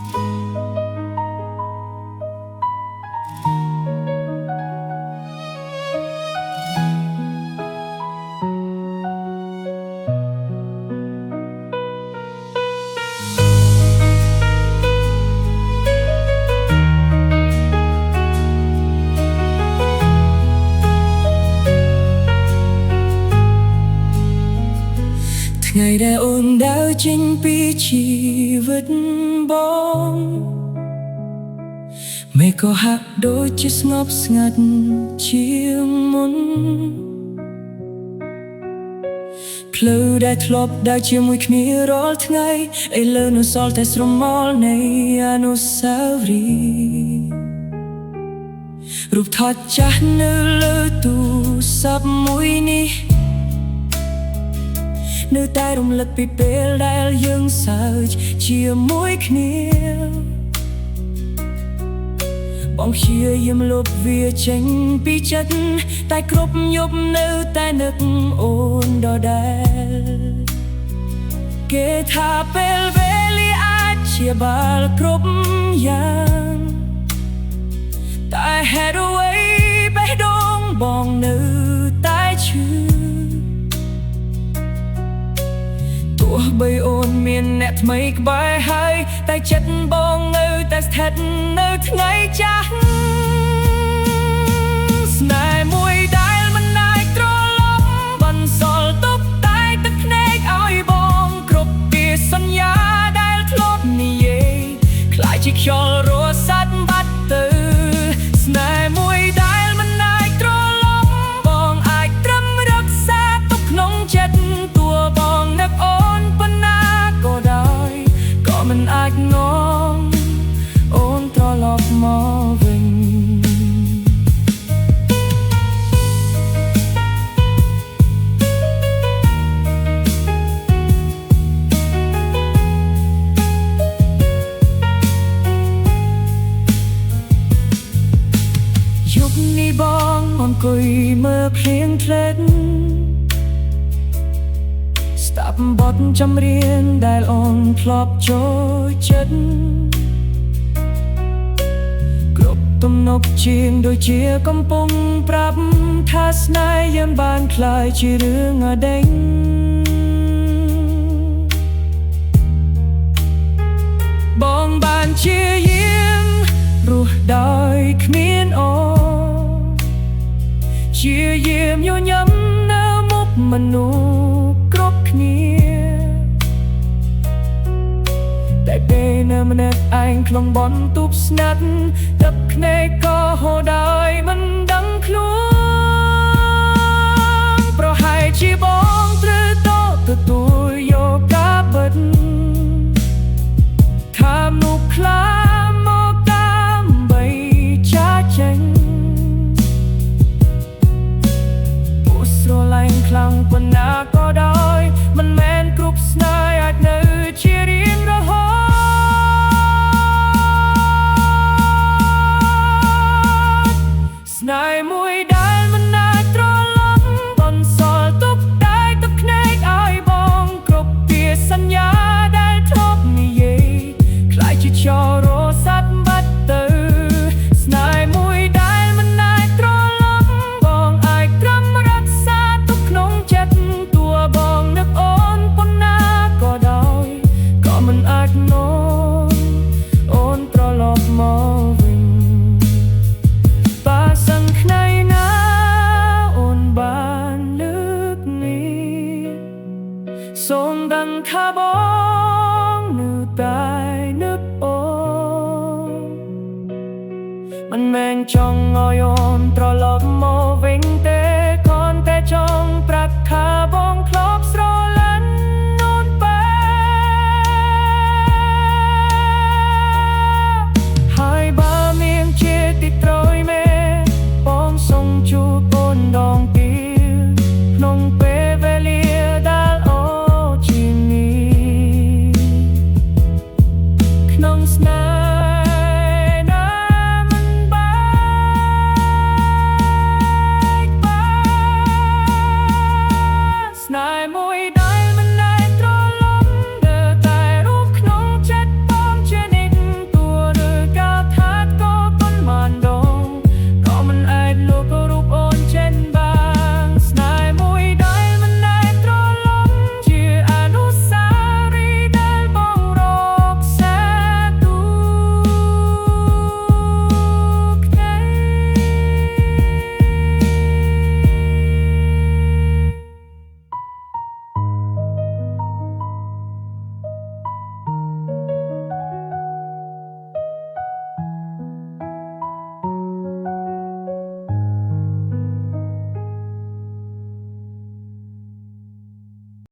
ថ្ងៃដែលអូនដើរចេញពីជីវិតបងមេឃក៏ហាក់ដូចជាស្ងប់ស្ងាត់ជាងមុនផ្លូវដែលធ្លាប់ដើរជាមួយគ្នារាល់ថ្ងៃឥឡូវនៅសល់តែស្រមោលនៃអនុស្សាវរីយ៍រូបថតចាស់នៅលើទូរស័ព្ទមួយនេះនៅតែរំលឹកពីពេលដែលយើងសើចជាមួយគ្នាបងព្យាយាមលុបវាចេញពីចិត្តតែគ្រប់យប់នៅតែនឹកអូនដដែលគេថាពេលវេលាអាចជាបាល់គ្រប់យ៉ាងតែហេតុអ្វីបេះដូងបងនៅតែឈឺទោះបីអូនមានអ្នកថ្មីក្បែរហើយតែចិត្តបងនៅតែស្ថិតនៅថ្ងៃចាស់ស្នេហ៍មួយដែលមិនអាចត្រឡប់បន្សល់ទុកតែទឹកភ្នែកឲ្យបងគ្រប់ពីសន្យាដែលធ្លាប់និយាយខ្លាចជាខ្យល់រសាត់បាត់ទៅស្នេហ៍មួយដែលមិនអាចត្រឡប់បងអាចត្រឹមរក្សាទុកក្នុងចិត្តតួបងនឹកអូនមិនអាចងងអូនត្រឡប់មកវិញយប់នេះបងអង្គុយមើលភ្លៀងធ្លាក់ស្ដាប់បទចម្រៀងដែលអូនធ្លាប់ចូលចិត្តគ្រប់ទំនុកជាងដូចជាកំពុងប្រាប់ថាស្នេហ៍យើងបានក្លាយជារឿងអដេញបងបានជាយាមរស់ដោយគ្មានអូនជាយាមញញឹមនៅមុខមនុស្សគ្រប់គ្នាតែពេលនៅម្នាក់ឯងក្នុងបន្ទប់ស្ងាត់ទឹកភ្នែកក៏ហូរដោយមិនដឹងខ្លួន